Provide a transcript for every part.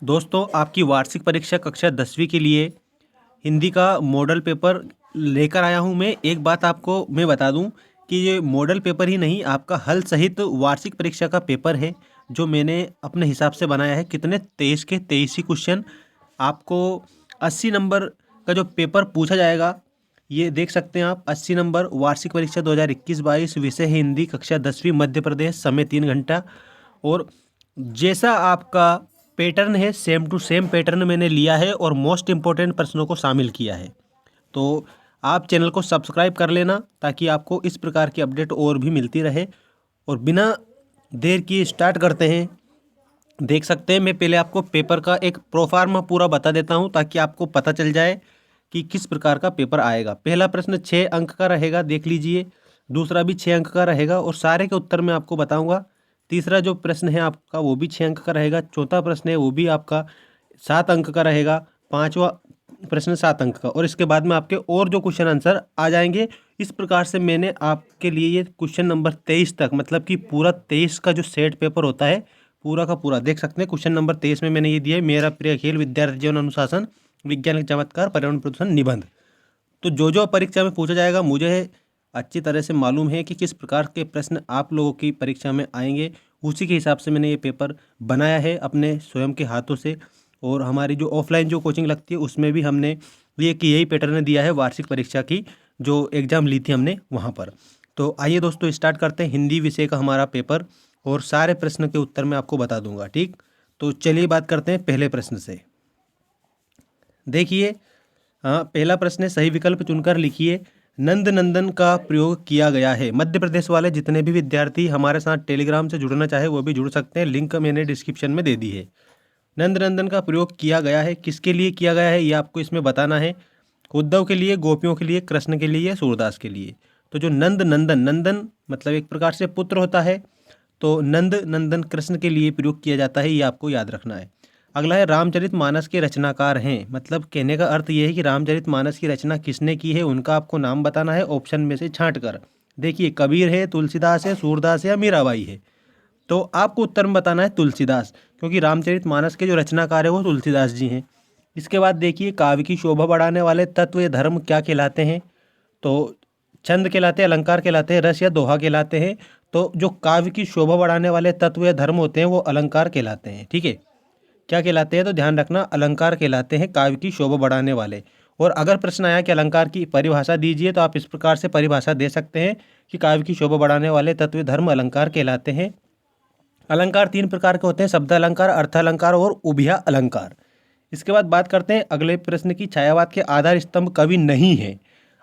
दोस्तों, आपकी वार्षिक परीक्षा कक्षा 10वीं के लिए हिंदी का मॉडल पेपर लेकर आया हूं मैं। एक बात आपको मैं बता दूं कि ये मॉडल पेपर ही नहीं, आपका हल सहित वार्षिक परीक्षा का पेपर है जो मैंने अपने हिसाब से बनाया है। कितने 23 के 23 ही क्वेश्चन आपको 80 नंबर का जो पेपर पूछा जाएगा, ये देख सकते हैं आप। 80 नंबर वार्षिक परीक्षा 2021-22, विषय है हिंदी, कक्षा 10वीं, मध्य प्रदेश, समय 3 घंटा। और जैसा आपका पैटर्न है सेम टू सेम पैटर्न मैंने लिया है और मोस्ट इम्पोर्टेंट प्रश्नों को शामिल किया है। तो आप चैनल को सब्सक्राइब कर लेना ताकि आपको इस प्रकार की अपडेट और भी मिलती रहे। और बिना देर किए स्टार्ट करते हैं। देख सकते हैं, मैं पहले आपको पेपर का एक प्रोफार्मा पूरा बता देता हूं ताकि आपको पता चल जाए कि किस प्रकार का पेपर आएगा। पहला प्रश्न 6 अंक का रहेगा, देख लीजिए। दूसरा भी 6 अंक का रहेगा और सारे के उत्तर मैं आपको बताऊंगा। तीसरा जो प्रश्न है आपका वो भी 6 अंक का रहेगा। चौथा प्रश्न है वो भी आपका 7 अंक का रहेगा। पांचवा प्रश्न 7 अंक का। और इसके बाद में आपके और जो क्वेश्चन आंसर आ जाएंगे। इस प्रकार से मैंने आपके लिए ये क्वेश्चन नंबर 23 तक, मतलब कि पूरा 23 का जो सेट पेपर होता है पूरा का पूरा, देख सकते हैं। क्वेश्चन नंबर 23 में मैंने ये दिया है, मेरा प्रिय खेल, विद्यार्थी जीवन अनुशासन, विज्ञान चमत्कार, पर्यावरण प्रदूषण, निबंध। तो जो जो परीक्षा में पूछा जाएगा मुझे अच्छी तरह से मालूम है कि किस प्रकार के प्रश्न आप लोगों की परीक्षा में आएंगे। उसी के हिसाब से मैंने ये पेपर बनाया है अपने स्वयं के हाथों से। और हमारी जो ऑफलाइन जो कोचिंग लगती है उसमें भी हमने ये कि यही पैटर्न दिया है वार्षिक परीक्षा की जो एग्ज़ाम ली थी हमने वहाँ पर। तो आइए दोस्तों स्टार्ट करते हैं हिंदी विषय का हमारा पेपर और सारे प्रश्न के उत्तर मैं आपको बता दूंगा, ठीक। तो चलिए बात करते हैं पहले प्रश्न से। देखिए, हाँ, पहला प्रश्न है, सही विकल्प चुनकर लिखिए। नंद नंदन का प्रयोग किया गया है। मध्य प्रदेश वाले जितने भी विद्यार्थी हमारे साथ टेलीग्राम से जुड़ना चाहे वो भी जुड़ सकते हैं, लिंक मैंने डिस्क्रिप्शन में दे दी है। नंद नंदन का प्रयोग किया गया है, किसके लिए किया गया है ये आपको इसमें बताना है। उद्धव के लिए, गोपियों के लिए, कृष्ण के लिए, सूरदास के लिए। तो जो नंद नंदन, नंदन मतलब एक प्रकार से पुत्र होता है, तो नंद नंदन कृष्ण के लिए प्रयोग किया जाता है, ये आपको याद रखना है। अगला है, रामचरितमानस के रचनाकार हैं। मतलब कहने का अर्थ ये है कि रामचरितमानस की रचना किसने की है, उनका आपको नाम बताना है ऑप्शन में से छांट कर। देखिए, कबीर है, तुलसीदास है, सूरदास है या मीराबाई है। तो आपको उत्तर में बताना है तुलसीदास, क्योंकि रामचरितमानस के जो रचनाकार है वो तुलसीदास जी हैं। इसके बाद देखिए, काव्य की शोभा बढ़ाने वाले तत्व या धर्म क्या कहलाते हैं। तो छंद कहलाते हैं, अलंकार कहलाते हैं, रस या दोहा कहलाते हैं। तो जो काव्य की शोभा बढ़ाने वाले तत्व या धर्म होते हैं वो अलंकार कहलाते हैं, ठीक है। क्या कहलाते हैं, तो ध्यान रखना, अलंकार कहलाते हैं काव्य की शोभा बढ़ाने वाले। और अगर प्रश्न आया कि अलंकार की परिभाषा दीजिए तो आप इस प्रकार से परिभाषा दे सकते हैं कि काव्य की शोभा बढ़ाने वाले तत्व धर्म अलंकार कहलाते हैं। अलंकार 3 प्रकार के होते हैं, शब्द अलंकार, अर्थ अलंकार और उभय अलंकार। इसके बाद बात करते हैं अगले प्रश्न की, छायावाद के आधार स्तंभ कवि नहीं है।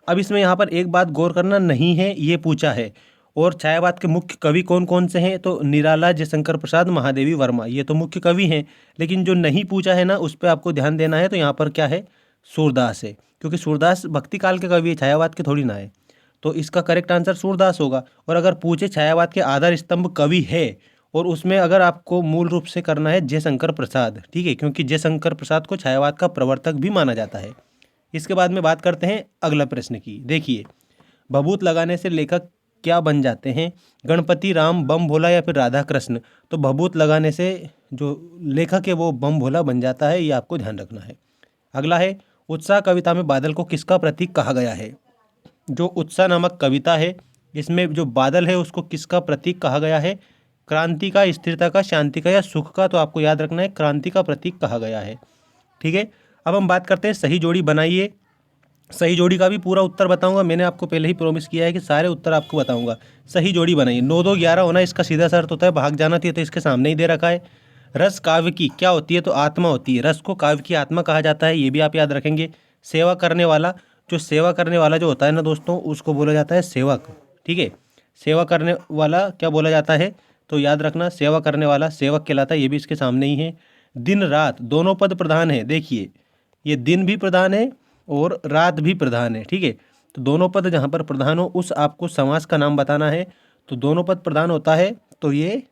अब इसमें यहाँ पर एक बात गौर करना, नहीं है ये पूछा है। और छायावाद के मुख्य कवि कौन कौन से हैं, तो निराला, जयशंकर प्रसाद, महादेवी वर्मा, ये तो मुख्य कवि हैं। लेकिन जो नहीं पूछा है ना, उस पर आपको ध्यान देना है। तो यहाँ पर क्या है, सूरदास है, क्योंकि सूरदास भक्ति काल के कवि है, छायावाद के थोड़ी ना है। तो इसका करेक्ट आंसर सूरदास होगा। और अगर पूछे छायावाद के आधार स्तंभ कवि है और उसमें अगर आपको मूल रूप से करना है जयशंकर प्रसाद, ठीक है, क्योंकि जयशंकर प्रसाद को छायावाद का प्रवर्तक भी माना जाता है। इसके बाद में बात करते हैं अगला प्रश्न की। देखिए, भभूत लगाने से लेखक क्या बन जाते हैं, गणपति, राम, बम भोला या फिर राधा कृष्ण। तो भभूत लगाने से जो लेखक है वो बम भोला बन जाता है, ये आपको ध्यान रखना है। अगला है, उत्साह कविता में बादल को किसका प्रतीक कहा गया है। जो उत्साह नामक कविता है इसमें जो बादल है उसको किसका प्रतीक कहा गया है, क्रांति का, स्थिरता का, शांति का या सुख का। तो आपको याद रखना है क्रांति का प्रतीक कहा गया है, ठीक है। अब हम बात करते हैं सही जोड़ी बनाइए। सही जोड़ी का भी पूरा उत्तर बताऊंगा, मैंने आपको पहले ही प्रॉमिस किया है कि सारे उत्तर आपको बताऊंगा। सही जोड़ी बनाइए। 9 2 11 होना इसका सीधा सा अर्थ होता है भाग जाना थी, तो इसके सामने ही दे रखा है। रस काव्य की क्या होती है, तो आत्मा होती है। रस को काव्य की आत्मा कहा जाता है, ये भी आप याद रखेंगे। सेवा करने वाला, जो सेवा करने वाला जो होता है ना दोस्तों, उसको बोला जाता है सेवक, ठीक है। सेवा करने वाला क्या बोला जाता है, तो याद रखना, सेवा करने वाला सेवक कहलाता है, ये भी इसके सामने ही है। दिन रात दोनों पद प्रधान है। देखिए, ये दिन भी प्रधान है और रात भी प्रधान है, ठीक है। तो दोनों पद जहाँ पर प्रधान हो उस आपको समास का नाम बताना है। तो दोनों पद प्रधान होता है तो ये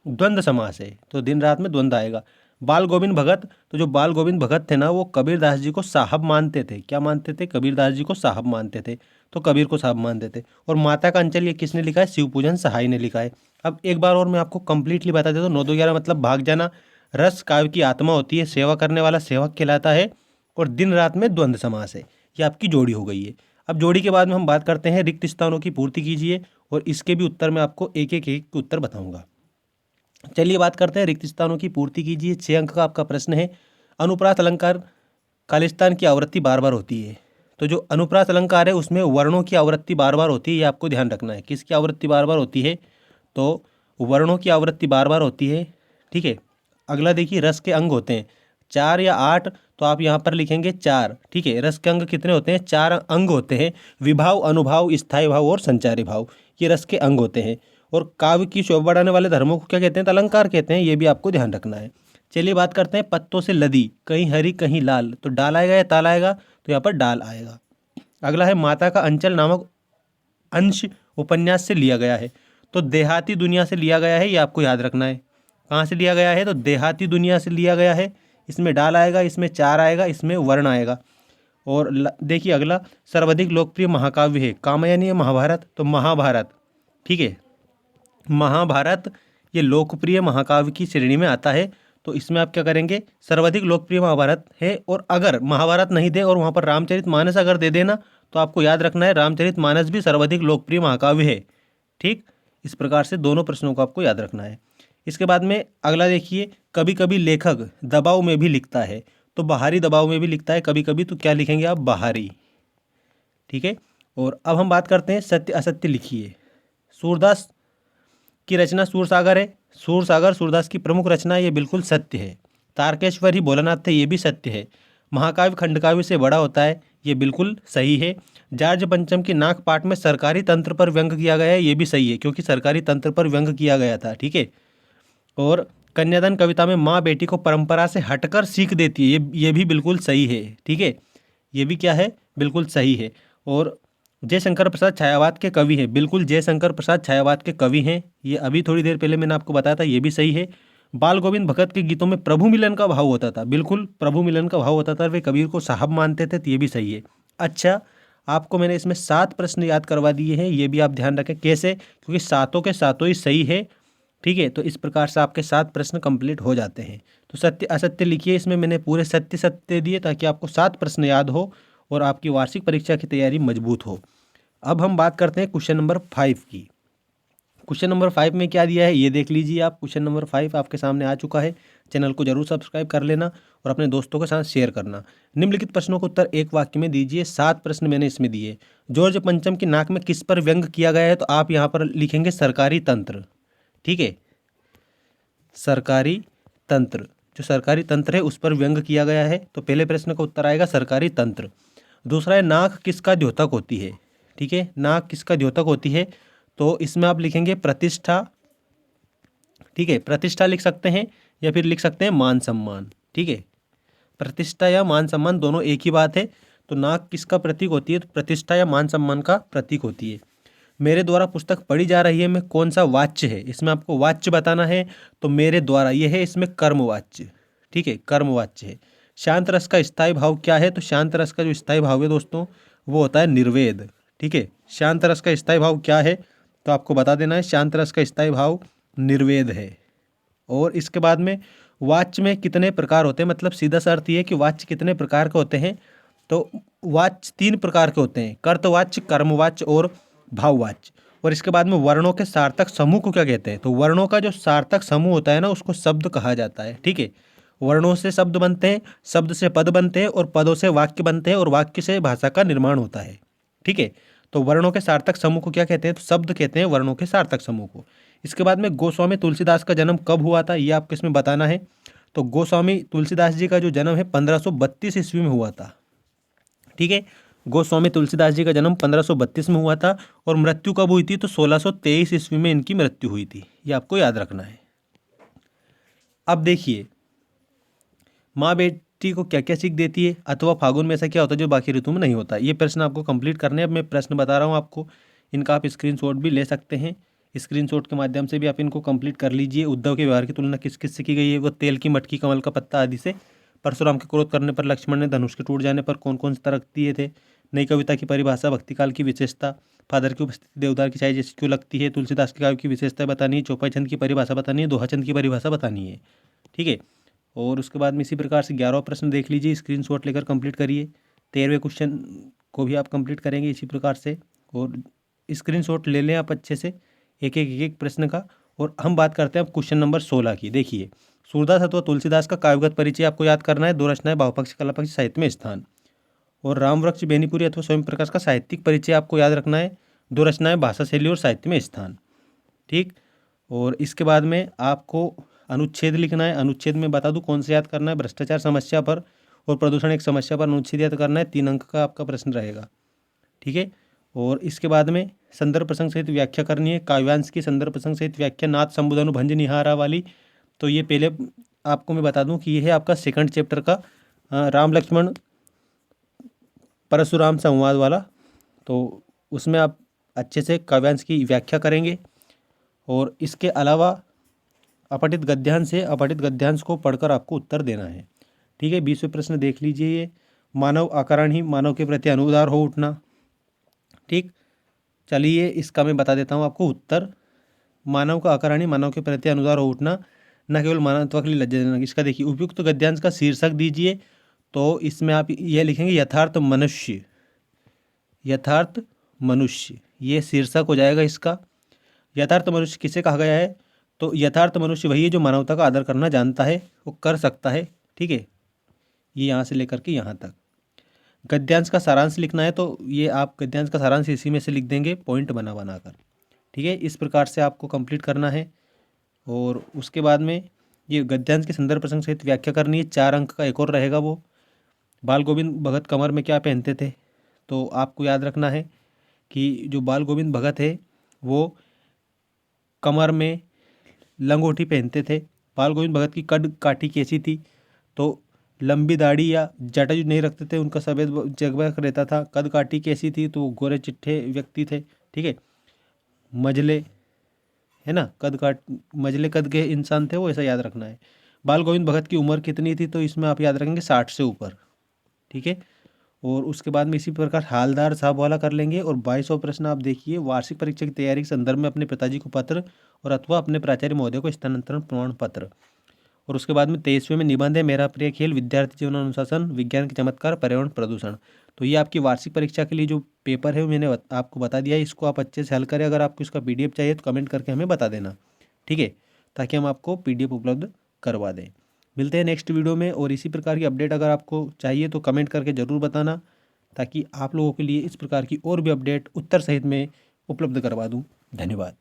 द्वंद्व समास है, तो दिन रात में द्वंद्व आएगा। बाल गोविंद भगत, तो जो बाल गोविंद भगत थे ना वो कबीरदास जी को साहब मानते थे। क्या मानते थे, कबीरदास जी को साहब मानते थे, तो कबीर को साहब मानते थे। और माता का अंचल ये किसने लिखा है, शिवपूजन सहाय ने लिखा है। अब एक बार और मैं आपको कंप्लीटली बता देता हूँ। 9 2 11 मतलब भाग जाना, रस काव्य की आत्मा होती है, सेवा करने वाला सेवक कहलाता है, और दिन रात में द्वंद्व समास है। ये आपकी जोड़ी हो गई है। अब जोड़ी के बाद में हम बात करते हैं रिक्त स्थानों की पूर्ति कीजिए, और इसके भी उत्तर मैं आपको एक एक एक उत्तर बताऊंगा। चलिए बात करते हैं रिक्त स्थानों की पूर्ति कीजिए। 6 अंक का आपका प्रश्न है। अनुप्रास अलंकार खालिस्तान की आवृत्ति बार बार होती है। तो जो अनुप्रास अलंकार है उसमें वर्णों की आवृत्ति बार बार होती है, ये आपको ध्यान रखना है। किसकी आवृत्ति बार बार होती है? तो वर्णों की आवृत्ति बार बार होती है। ठीक है। अगला देखिए, रस के अंग होते हैं 4 या 8, तो आप यहाँ पर लिखेंगे 4। ठीक है। रस के अंग कितने होते हैं? 4 अंग होते हैं। विभाव, अनुभाव, स्थायी भाव और संचारी भाव, ये रस के अंग होते हैं। और काव्य की शोभा बढ़ाने वाले धर्मों को क्या कहते हैं? तो अलंकार कहते हैं। ये भी आपको ध्यान रखना है। चलिए बात करते हैं पत्तों से लदी, कहीं हरी कहीं लाल, तो डाल आएगा या ताल आएगा? तो यहाँ पर डाल आएगा। अगला है माता का अंचल नामक अंश उपन्यास से लिया गया है, तो देहाती दुनिया से लिया गया है, ये आपको याद रखना है। कहाँ से लिया गया है? तो देहाती दुनिया से लिया गया है। इसमें डाल आएगा, इसमें 4 आएगा, इसमें वर्ण आएगा। और देखिए अगला, सर्वाधिक लोकप्रिय महाकाव्य है कामयानी या महाभारत? तो महाभारत। ठीक है। महाभारत ये लोकप्रिय महाकाव्य की श्रेणी में आता है, तो इसमें आप क्या करेंगे? सर्वाधिक लोकप्रिय महाभारत है। और अगर महाभारत नहीं दे और वहाँ पर रामचरितमानस अगर दे देना, तो आपको याद रखना है रामचरितमानस भी सर्वाधिक लोकप्रिय महाकाव्य है। ठीक, इस प्रकार से दोनों प्रश्नों को आपको याद रखना है। इसके बाद में अगला देखिए, कभी कभी लेखक दबाव में भी लिखता है, तो बाहरी दबाव में भी लिखता है कभी कभी, तो क्या लिखेंगे आप? बाहरी। ठीक है। और अब हम बात करते हैं सत्य असत्य लिखिए। सूरदास की रचना सूरसागर है। सूरसागर सूरदास की प्रमुख रचना है, ये बिल्कुल सत्य है। तारकेश्वर ही भोलानाथ थे, ये भी सत्य है। महाकाव्य खंडकाव्य से बड़ा होता है, ये बिल्कुल सही है। जार्ज पंचम की नाक पाठ में सरकारी तंत्र पर व्यंग किया गया है, ये भी सही है, क्योंकि सरकारी तंत्र पर व्यंग किया गया था। ठीक है। और कन्यादान कविता में माँ बेटी को परंपरा से हटकर सीख देती है, ये भी बिल्कुल सही है। ठीक है। ये भी क्या है? बिल्कुल सही है। और जयशंकर प्रसाद छायावाद के कवि हैं, बिल्कुल जयशंकर प्रसाद छायावाद के कवि हैं, ये अभी थोड़ी देर पहले मैंने आपको बताया था, ये भी सही है। बाल गोविंद भगत के गीतों में प्रभु मिलन का भाव होता था, बिल्कुल प्रभु मिलन का भाव होता था, वे कबीर को साहब मानते थे, तो ये भी सही है। अच्छा, आपको मैंने इसमें 7 प्रश्न याद करवा दिए हैं, ये भी आप ध्यान रखें। कैसे? क्योंकि सातों के सातों ही सही है। ठीक है। तो इस प्रकार से आपके 7 प्रश्न कंप्लीट हो जाते हैं। तो सत्य असत्य लिखिए, इसमें मैंने पूरे सत्य सत्य दिए ताकि आपको 7 प्रश्न याद हो और आपकी वार्षिक परीक्षा की तैयारी मजबूत हो। अब हम बात करते हैं क्वेश्चन नंबर 5 की। क्वेश्चन नंबर 5 में क्या दिया है ये देख लीजिए आप। क्वेश्चन नंबर 5 आपके सामने आ चुका है। चैनल को जरूर सब्सक्राइब कर लेना और अपने दोस्तों के साथ शेयर करना। निम्नलिखित प्रश्नों का उत्तर एक वाक्य में दीजिए। 7 प्रश्न मैंने इसमें दिए। जॉर्ज पंचम की नाक में किस पर व्यंग किया गया है? तो आप यहाँ पर लिखेंगे सरकारी तंत्र। ठीक है। सरकारी तंत्र, जो सरकारी तंत्र है उस पर व्यंग किया गया है, तो पहले प्रश्न का उत्तर आएगा सरकारी तंत्र। दूसरा है नाक किसका द्योतक होती है? ठीक है। नाक किसका द्योतक होती है? तो इसमें आप लिखेंगे प्रतिष्ठा। ठीक है। प्रतिष्ठा लिख सकते हैं या फिर लिख सकते हैं मान सम्मान। ठीक है। प्रतिष्ठा या मान सम्मान दोनों एक ही बात है। तो नाक किसका प्रतीक होती है? तो प्रतिष्ठा या मान सम्मान का प्रतीक होती है। मेरे द्वारा पुस्तक पढ़ी जा रही है में कौन सा वाच्य है? इसमें आपको वाच्य बताना है, तो मेरे द्वारा ये है, इसमें कर्मवाच्य। ठीक है, कर्मवाच्य है। शांत रस का स्थायी भाव क्या है? तो शांत रस का जो स्थायी भाव है दोस्तों वो होता है निर्वेद। ठीक है। शांत रस का स्थायी भाव क्या है? तो आपको बता देना है, शांत रस का स्थायी भाव निर्वेद है। और इसके बाद में वाच्य में कितने प्रकार होते हैं, मतलब सीधा सा अर्थ ये है कि वाच्य कितने प्रकार के होते हैं? तो वाच्य 3 प्रकार के होते हैं, कर्तवाच्य, कर्मवाच्य और भाववाच्य। और इसके बाद में वर्णों के सार्थक समूह को क्या कहते हैं? तो वर्णों का जो सार्थक समूह होता है ना उसको शब्द कहा जाता है। ठीक है। वर्णों से शब्द बनते हैं, शब्द से पद बनते हैं और पदों से वाक्य बनते हैं और वाक्य से भाषा का निर्माण होता है। ठीक है। तो वर्णों के सार्थक समूह को क्या कहते हैं? तो शब्द कहते हैं वर्णों के सार्थक समूह को। इसके बाद में गोस्वामी तुलसीदास का जन्म कब हुआ था ये आपको इसमें बताना है। तो गोस्वामी तुलसीदास जी का जो जन्म है 1532 ईस्वी में हुआ था। ठीक है। गोस्वामी तुलसीदास जी का जन्म 1532 में हुआ था और मृत्यु कब हुई थी? तो 1623 ईस्वी में इनकी मृत्यु हुई थी, ये आपको याद रखना है। अब देखिए, माँ बेटी को क्या क्या सीख देती है, अथवा फागुन में ऐसा क्या होता है जो बाकी ऋतु में नहीं होता? ये प्रश्न आपको कंप्लीट करने हैं। अब मैं प्रश्न बता रहा हूँ आपको, इनका आप स्क्रीनशॉट भी ले सकते हैं। स्क्रीनशॉट के माध्यम से भी आप इनको कंप्लीट कर लीजिए। उद्धव के व्यवहार की तुलना किस किस से की गई है? वो तेल की मटकी, कमल का पत्ता आदि से। परशुराम के क्रोध करने पर, लक्ष्मण ने धनुष के टूट जाने पर कौन कौन से तर्क दिए थे? नई कविता की परिभाषा, भक्तिकाल की विशेषता, फादर की उपस्थिति देवदार की चाय जैसी क्यों लगती है, तुलसीदास के काव्य की विशेषता बतानी है, चौपाई छंद की परिभाषा बतानी है, दोहा छंद की परिभाषा बतानी है। ठीक है। और उसके बाद में इसी प्रकार से 11वां प्रश्न देख लीजिए, स्क्रीनशॉट लेकर कंप्लीट करिए। 13वें क्वेश्चन को भी आप कंप्लीट करेंगे इसी प्रकार से, और स्क्रीनशॉट ले लें आप अच्छे से एक एक प्रश्न का। और हम बात करते हैं अब क्वेश्चन नंबर 16 की। देखिए, सूरदास अथवा तुलसीदास का काव्यगत परिचय आपको याद करना है। 2 रचनाएं, भावपक्ष कलापक्ष, साहित्य में स्थान। और रामवृक्ष बेनीपुरी अथवा स्वयं प्रकाश का साहित्यिक परिचय आपको याद रखना है। 2 रचनाएं, भाषा शैली और साहित्य में स्थान। ठीक। और इसके बाद में आपको अनुच्छेद लिखना है। अनुच्छेद में बता दूं कौन से याद करना है, भ्रष्टाचार समस्या पर और प्रदूषण एक समस्या पर अनुच्छेद याद करना है। 3 अंक का आपका प्रश्न रहेगा। ठीक है। और इसके बाद में संदर्भ प्रसंग सहित व्याख्या करनी है। काव्यांश की संदर्भ प्रसंग सहित व्याख्या, नाथ संबुधनु भंज निहारा वाली। तो ये पहले आपको मैं बता दूं कि ये है आपका सेकंड चैप्टर का राम लक्ष्मण परशुराम संवाद वाला। तो उसमें आप अच्छे से काव्यांश की व्याख्या करेंगे। और इसके अलावा अपठित गद्यांश है, अपठित गद्यांश को पढ़कर आपको उत्तर देना है। ठीक है। 20वें प्रश्न देख लीजिए। ये मानव आकरण ही मानव के प्रति अनुदार हो उठना। ठीक। चलिए इसका मैं बता देता हूँ आपको उत्तर। मानव का आकरण ही मानव के प्रति अनुदार हो उठना, न केवल मानवत्व के लिए लज्जाजनक। इसका देखिए, उपयुक्त गद्यांश का शीर्षक दीजिए। तो इसमें आप यह लिखेंगे यथार्थ मनुष्य। यथार्थ मनुष्य ये शीर्षक हो जाएगा इसका। यथार्थ मनुष्य किसे कहा गया है? तो यथार्थ मनुष्य वही है जो मानवता का आदर करना जानता है, वो कर सकता है। ठीक है। ये यहाँ से लेकर के यहाँ तक। गद्यांश का सारांश लिखना है, तो ये आप गद्यांश का सारांश इसी में से लिख देंगे पॉइंट बना बना कर। ठीक है। इस प्रकार से आपको कंप्लीट करना है। और उसके बाद में ये गद्यांश के संदर्भ प्रसंग सहित व्याख्या करनी है। 4 अंक का एक और रहेगा, वो बाल गोविंद भगत कमर में क्या पहनते थे। तो आपको याद रखना है कि जो बाल गोविंद भगत है वो कमर में लंगोटी पहनते थे। बाल गोविंद भगत की कद काठी कैसी थी? तो लंबी दाढ़ी या जटायु नहीं रखते थे, उनका सफ़ेद जगमग रहता था। कद काठी कैसी थी? तो गोरे चिट्ठे व्यक्ति थे। ठीक है। मजले है ना, मजले कद के इंसान थे वो, ऐसा याद रखना है। बाल गोविंद भगत की उम्र कितनी थी? तो इसमें आप याद रखेंगे 60 से ऊपर। ठीक है। और उसके बाद में इसी प्रकार हालदार साहब वाला कर लेंगे। और 22वां प्रश्न आप देखिए, वार्षिक परीक्षा की तैयारी के संदर्भ में अपने पिताजी को पत्र और अथवा अपने प्राचार्य महोदय को स्थानांतरण प्रमाण पत्र। और उसके बाद में 23वें में निबंध है मेरा प्रिय खेल, विद्यार्थी जीवन अनुशासन, विज्ञान के चमत्कार, पर्यावरण प्रदूषण। तो ये आपकी वार्षिक परीक्षा के लिए जो पेपर है वो मैंने आपको बता दिया है। इसको आप अच्छे से हल करें। अगर आपको इसका PDF चाहिए तो कमेंट करके हमें बता देना। ठीक है, ताकि हम आपको PDF उपलब्ध करवा दें। मिलते हैं नेक्स्ट वीडियो में। और इसी प्रकार की अपडेट अगर आपको चाहिए तो कमेंट करके ज़रूर बताना, ताकि आप लोगों के लिए इस प्रकार की और भी अपडेट उत्तर सहित में उपलब्ध करवा दूँ। धन्यवाद।